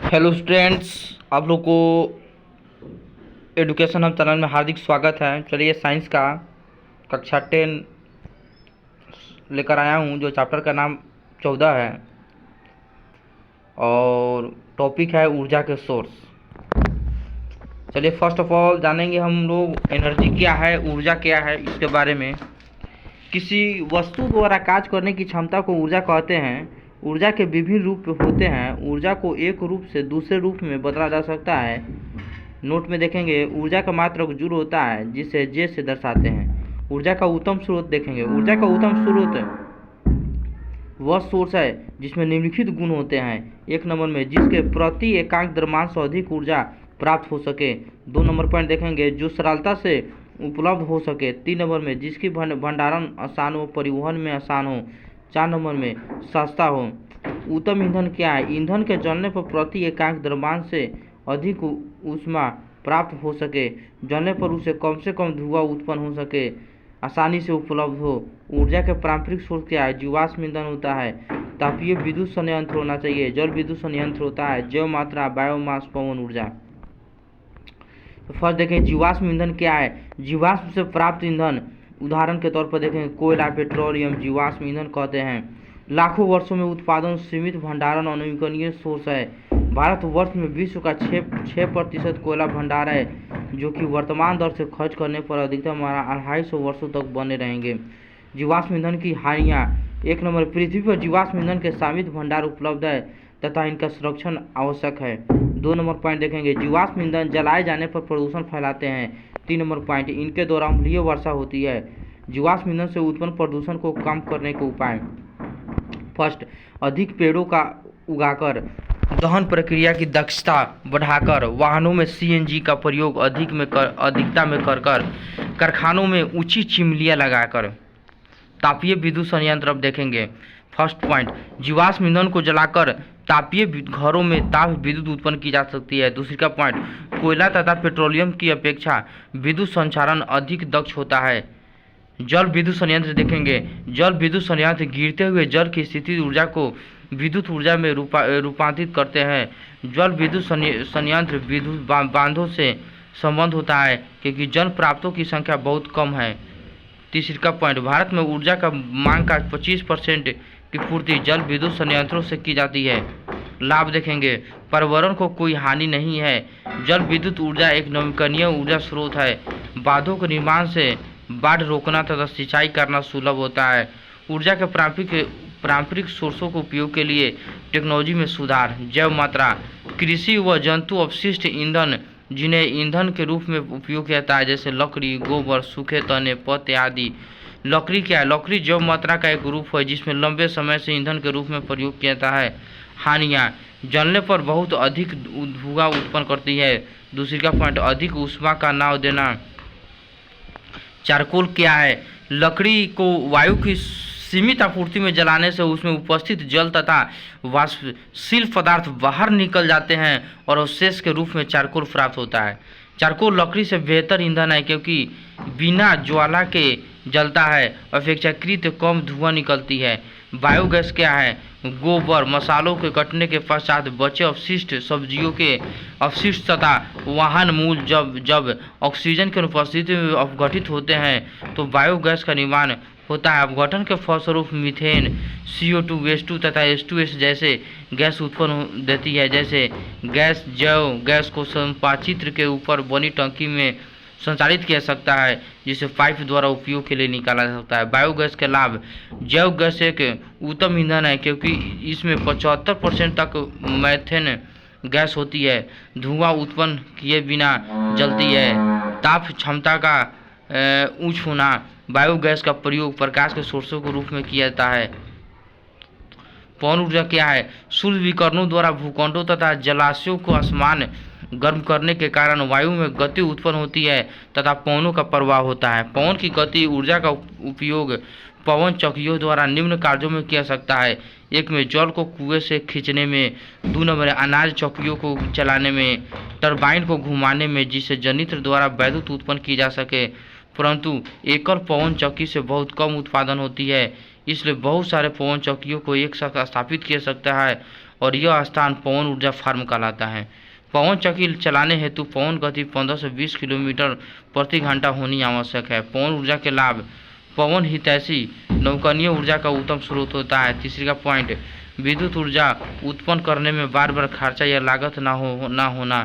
Hello students, आप लोग को एजुकेशन हम चैनल में हार्दिक स्वागत है। चलिए साइंस का कक्षा 10 लेकर आया हूँ, जो चैप्टर का नाम 14 है और टॉपिक है ऊर्जा के सोर्स। चलिए फर्स्ट ऑफ ऑल जानेंगे हम लोग एनर्जी क्या है, ऊर्जा क्या है, इसके बारे में। किसी वस्तु द्वारा कार्य करने की क्षमता को ऊर्जा कहते हैं। ऊर्जा के विभिन्न रूप होते हैं। ऊर्जा को एक रूप से दूसरे रूप में बदला जा सकता है। नोट में देखेंगे ऊर्जा का मात्रक जूल होता है, जिसे जे से दर्शाते हैं। ऊर्जा का उत्तम स्रोत देखेंगे। ऊर्जा का उत्तम स्रोत वह सोर्स है जिसमें निम्नलिखित गुण होते हैं। एक नंबर में जिसके प्रति एकांक द्रव्यमान से अधिक ऊर्जा प्राप्त हो सके। 2 नंबर पॉइंट देखेंगे जो सरलता से उपलब्ध हो सके। 3 नंबर में जिसकी भंडारण आसान हो, परिवहन में आसान हो। 4 नंबर में सस्ता हो। उत्तम ईंधन क्या है? ईंधन के जलने पर प्रति एकांक द्रव्यमान से अधिक ऊष्मा प्राप्त हो सके, जलने पर उसे कम से कम धुआं उत्पन्न हो सके, आसानी से उपलब्ध हो। ऊर्जा के पारंपरिक स्रोत क्या है? जीवाश्म ईंधन होता है। तापीय विद्युत संयंत्र होना चाहिए। जल विद्युत संयंत्र होता है। जैव मात्रा, बायोमास, पवन ऊर्जा। तो फर्स्ट देखें जीवाश्म ईंधन क्या है। जीवाश्म से प्राप्त ईंधन, उदाहरण के तौर पर देखें कोयला, पेट्रोलियम जीवाश्म ईंधन कहते हैं। लाखों वर्षों में उत्पादन, सीमित भंडारण, अनवीकरणीय सोर्स है। भारतवर्ष में विश्व का 6% कोयला भंडार है, जो कि वर्तमान दर से खर्च करने पर अधिकतम 250 वर्षों तक बने रहेंगे। जीवाश्म ईंधन की हानियाँ। 1 नंबर पृथ्वी पर जीवाश्म ईंधन के सीमित भंडार उपलब्ध है तथा इनका संरक्षण आवश्यक है। 2 नंबर पॉइंट देखेंगे जीवाश्म ईंधन जलाए जाने पर प्रदूषण फैलाते हैं। 3 नंबर पॉइंट इनके द्वारा अम्लीय वर्षा होती है। जीवाश्म ईंधन से उत्पन्न प्रदूषण को कम करने के उपाय। फर्स्ट, अधिक पेड़ों का उगाकर, दहन प्रक्रिया की दक्षता बढ़ाकर, वाहनों में सीएनजी का प्रयोग अधिकता में कर कारखानों में ऊंची चिमनियाँ लगाकर। तापीय विद्युत संयंत्र अब देखेंगे। फर्स्ट पॉइंट, जीवाश्म ईंधन को जलाकर तापीय घरों में ताप विद्युत उत्पन्न की जा सकती है। दूसरी का पॉइंट, कोयला तथा पेट्रोलियम की अपेक्षा विद्युत संचारण अधिक दक्ष होता है। जल विद्युत संयंत्र देखेंगे। जल विद्युत संयंत्र गिरते हुए जल की स्थितिज ऊर्जा को विद्युत ऊर्जा में रूपांतरित करते हैं। जल विद्युत संयंत्र विद्युत बांधों से संबंध होता है, क्योंकि जल प्राप्तों की संख्या बहुत कम है। तीसरी का पॉइंट, भारत में ऊर्जा का मांग का 25% की पूर्ति जल विद्युत संयंत्रों से की जाती है। लाभ देखेंगे। पर्यावरण को कोई हानि नहीं है। जल विद्युत ऊर्जा एक नवीकरणीय ऊर्जा स्रोत है। बांधों के निर्माण से बाढ़ रोकना तथा सिंचाई करना सुलभ होता है। ऊर्जा के पारंपरिक सोर्सों के उपयोग के लिए टेक्नोलॉजी में सुधार। जैव मात्रा, कृषि व जंतु अपशिष्ट ईंधन जिन्हें ईंधन के रूप में उपयोग किया जाता है, जैसे लकड़ी, गोबर, सूखे तने, पत्ते आदि। लकड़ी क्या है? लकड़ी जैव मात्रा का एक रूप है जिसमें लंबे समय से ईंधन के रूप में प्रयोग किया जाता है। हानियाँ, जलने पर बहुत अधिक धुआं उत्पन्न करती है। दूसरी का पॉइंट, अधिक ऊष्मा का नाव देना। चारकोल क्या है? लकड़ी को वायु की सीमित आपूर्ति में जलाने से उसमें उपस्थित जल तथा वाष्पशील पदार्थ बाहर निकल जाते हैं और अवशेष के रूप में चारकोल प्राप्त होता है। चारकोल लकड़ी से बेहतर ईंधन है, क्योंकि बिना ज्वाला के जलता है, अपेक्षाकृत कम धुआं निकलती है। बायोगैस क्या है? गोबर, मसालों के कटने के पश्चात बचे अवशिष्ट, सब्जियों के अवशिष्ट तथा वाहन मूल जब ऑक्सीजन की अनुपस्थिति में अपघटित होते हैं तो बायोगैस का निर्माण होता है। अपघटन के फलस्वरूप मीथेन, CO2, H2 तथा H2S जैसे गैस उत्पन्न देती है। जैसे गैस जैव गैस को संपाचित्र के ऊपर बनी टंकी में संचालित किया जा सकता है, जिसे पाइप द्वारा उपयोग के लिए निकाला जा सकता है। बायोगैस के लाभ। जैव गैस एक उत्तम ईंधन है, क्योंकि इसमें 75% तक मीथेन गैस होती है। धुआं उत्पन्न किए बिना जलती है। ताप क्षमता का उच्च होना। बायोगैस का प्रयोग प्रकाश के स्रोतों के रूप में किया जाता है। पवन ऊर्जा क्या है? सूर्य विकिरणों द्वारा भूखंडों तथा जलाशयों को आसमान गर्म करने के कारण वायु में गति उत्पन्न होती है तथा पवनों का प्रवाह होता है। पवन की गति ऊर्जा का उपयोग पवन चक्कियों द्वारा निम्न कार्यों में किया जा सकता है। 1 में जल को कुएं से खींचने में। 2 नंबर अनाज चक्कियों को चलाने में। टरबाइन को घुमाने में, जिससे जनित्र द्वारा विद्युत उत्पन्न की जा सके, परंतु एकल पवन चक्की से बहुत कम उत्पादन होती है, इसलिए बहुत सारे पवन चक्कियों को एक साथ स्थापित किया जा सकता है और यह स्थान पवन ऊर्जा फार्म कहलाता है। पवन चक्की चलाने हेतु पवन गति 15 से 20 किलोमीटर प्रति घंटा होनी आवश्यक है। पवन ऊर्जा के लाभ: पवन हितैषी नवीकरणीय ऊर्जा का उत्तम स्रोत होता है। तीसरी का पॉइंट, विद्युत ऊर्जा उत्पन्न करने में बार बार खर्चा या लागत ना होना।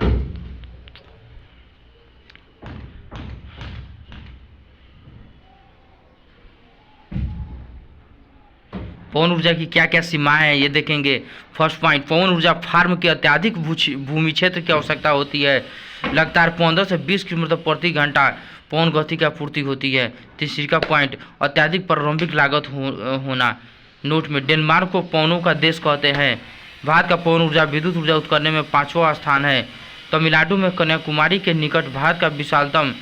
पवन ऊर्जा की क्या क्या सीमाएं हैं ये देखेंगे। फर्स्ट पॉइंट, पवन ऊर्जा फार्म की अत्यधिक भूमि क्षेत्र की आवश्यकता होती है। लगातार 15 से 20 किलोमीटर प्रति घंटा पवन गति की आपूर्ति होती है। तीसरी का पॉइंट, अत्यधिक प्रारंभिक लागत होना। नोट में, डेनमार्क को पवनों का देश कहते हैं। भारत का पवन ऊर्जा विद्युत ऊर्जा उत्पन्न करने में 5वां स्थान है। तमिलनाडु में कन्याकुमारी के निकट भारत का विशालतम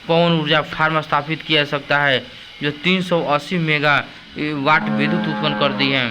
पवन ऊर्जा फार्म स्थापित किया जा सकता है, जो 380 मेगावाट विद्युत उत्पन्न करती है।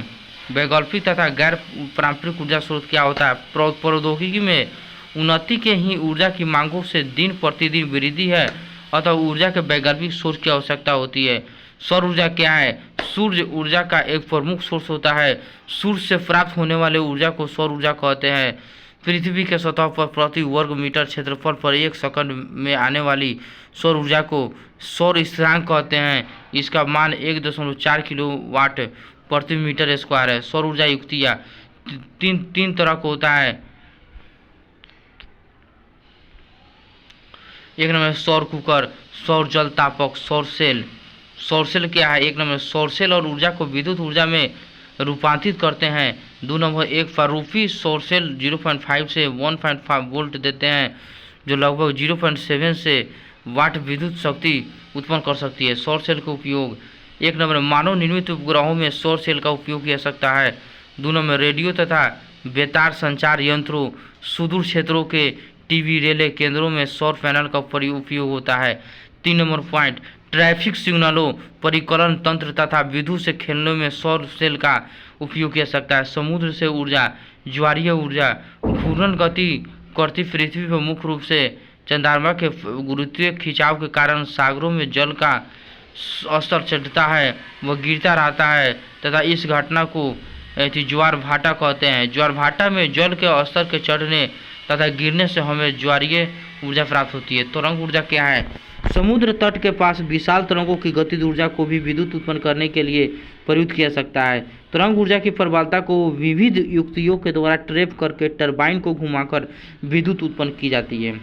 वैकल्पिक तथा गैर पारंपरिक ऊर्जा स्रोत क्या होता है? प्रौद्योगिकी में उन्नति के ही ऊर्जा की मांगों से दिन प्रतिदिन वृद्धि है, अतः ऊर्जा के वैकल्पिक सोर्स की आवश्यकता होती है। सौर ऊर्जा क्या है? सूर्य ऊर्जा का एक प्रमुख सोर्स होता है। सूर्य से प्राप्त होने वाले ऊर्जा को सौर ऊर्जा कहते हैं। पृथ्वी के सतह पर प्रति वर्ग मीटर क्षेत्रफल पर 1 सेकंड में आने वाली सौर ऊर्जा को सौर स्थिरांक कहते हैं। इसका मान 1.4 किलोवाट प्रति मीटर स्क्वायर है। सौर ऊर्जा युक्तियाँ तीन तरह का होता है। एक नंबर सौर कुकर, सौर जल तापक, सौर सेल। सौर सेल क्या है? एक नंबर सौर सेल और ऊर्जा को विद्युत ऊर्जा में रूपांतरित करते हैं। 2 नंबर एक फारूफी सौर सेल 0.5 से 1.5 वोल्ट देते हैं, जो लगभग 0.7 से वाट विद्युत शक्ति उत्पन्न कर सकती है। सौर सेल का उपयोग: एक नंबर मानव निर्मित उपग्रहों में सौर सेल का उपयोग किया सकता है। 2 नंबर रेडियो तथा बेतार संचार यंत्रों, सुदूर क्षेत्रों के टीवी रेले केंद्रों में सौर पैनल का उपयोग होता है। 3 नंबर पॉइंट, ट्रैफिक सिग्नलों, परिकलन तंत्र तथा विद्युत से खेलने में सौर सेल का उपयोग किया सकता है। समुद्र से ऊर्जा, ज्वारीय ऊर्जा, घूर्णन गति करती पृथ्वी पर मुख्य रूप से चंद्रमा के गुरुत्वीय खिंचाव के कारण सागरों में जल का स्तर चढ़ता है व गिरता रहता है तथा इस घटना को ज्वार भाटा कहते हैं। ज्वार भाटा में जल के स्तर के चढ़ने तथा गिरने से हमें ज्वारीय ऊर्जा प्राप्त होती है। तरंग ऊर्जा क्या है? समुद्र तट के पास विशाल तरंगों की गतिज ऊर्जा को भी विद्युत उत्पन्न करने के लिए प्रयुक्त किया सकता है। तरंग ऊर्जा की प्रबलता को विविध युक्तियों के द्वारा ट्रैप करके टरबाइन को घुमाकर विद्युत उत्पन्न की जाती है।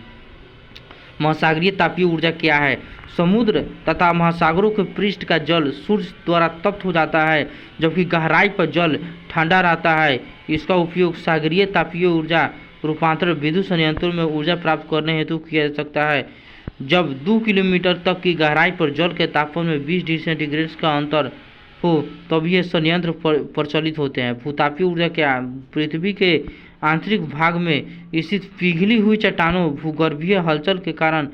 महासागरीय तापीय ऊर्जा क्या है? समुद्र तथा महासागरों के पृष्ठ का जल सूर्य द्वारा तप्त हो जाता है, जबकि गहराई पर जल ठंडा रहता है। इसका उपयोग सागरीय तापीय ऊर्जा रूपांतरण विद्युत संयंत्रों में ऊर्जा प्राप्त करने हेतु किया जा सकता है। जब 2 किलोमीटर तक की गहराई पर जल के तापमान में 20 डिग्री सेंटीग्रेड का अंतर हो तब ये संयंत्र प्रचलित होते हैं। भूतापीय ऊर्जा क्या? पृथ्वी के आंतरिक भाग में स्थित पिघली हुई चट्टानों भूगर्भीय हलचल के कारण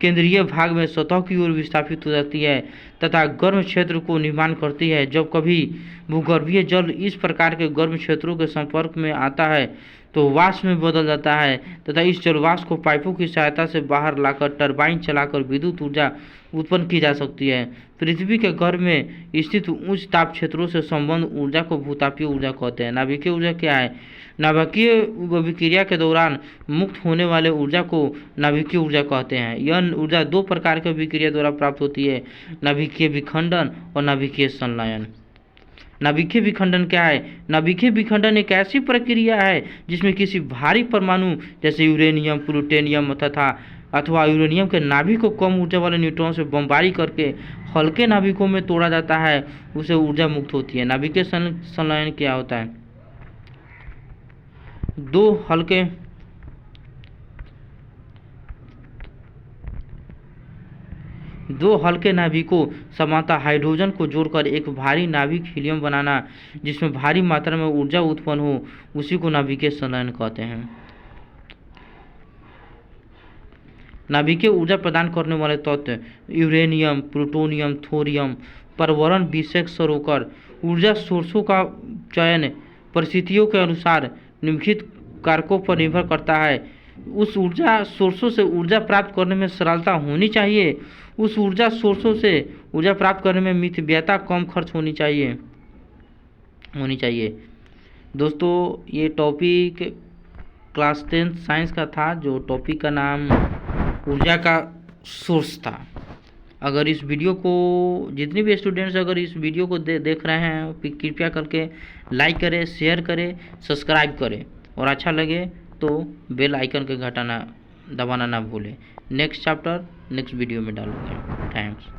केंद्रीय भाग में सतह की ओर विस्थापित हो जाती है तथा गर्म क्षेत्र को निर्माण करती है। जब कभी भूगर्भीय जल इस प्रकार के गर्म क्षेत्रों के संपर्क में आता है तो वाष्प में बदल जाता है तथा इस जलवाष्प को पाइपों की सहायता से बाहर लाकर टरबाइन चलाकर विद्युत ऊर्जा उत्पन्न की जा सकती है। पृथ्वी के गर्भ में स्थित उच्च ताप क्षेत्रों से संबंध ऊर्जा को भूतापीय ऊर्जा कहते हैं। नाभिकीय ऊर्जा क्या है? नाभिकीय अभिक्रिया के दौरान मुक्त होने वाले ऊर्जा को नाभिकीय ऊर्जा कहते हैं। यह ऊर्जा 2 प्रकार के अभिक्रिया द्वारा प्राप्त होती है, नाभिकीय विखंडन और नाभिकीय संलयन। नाभिकीय विखंडन क्या है? नाभिकीय विखंडन एक ऐसी प्रक्रिया है जिसमें किसी भारी परमाणु जैसे यूरेनियम, प्लूटोनियम अथवा यूरेनियम के नाभिक को कम ऊर्जा वाले न्यूट्रॉन से बमबारी करके हल्के नाभिकों में तोड़ा जाता है, उसे ऊर्जा मुक्त होती है। नाभिकीय संलयन क्या होता है? दो हल्के नाभिकों समानता हाइड्रोजन को जोड़कर एक भारी नाभिक हीलियम बनाना जिसमें भारी मात्रा में ऊर्जा उत्पन्न हो, उसी को नाभिकीय संलयन कहते हैं। नाभिकीय ऊर्जा प्रदान करने वाले तत्व यूरेनियम, प्लूटोनियम, थोरियम पर्यावरण विषयक होकर ऊर्जा सोर्सों का चयन परिस्थितियों के अनुसार निम्नलिखित कारकों पर निर्भर करता है। उस ऊर्जा सोर्सों से ऊर्जा प्राप्त करने में सरलता होनी चाहिए। उस ऊर्जा सोर्सों से ऊर्जा प्राप्त करने में मितव्ययता कम खर्च होनी चाहिए। दोस्तों ये टॉपिक क्लास 10 साइंस का था, जो टॉपिक का नाम ऊर्जा का सोर्स था। अगर इस वीडियो को जितने भी स्टूडेंट्स अगर इस वीडियो को देख रहे हैं, कृपया करके लाइक करें, शेयर करें, सब्सक्राइब करें, और अच्छा लगे तो बेल आइकन के घटाना दबाना ना भूलें। नेक्स्ट चैप्टर नेक्स्ट वीडियो में डालूंगा। थैंक्स।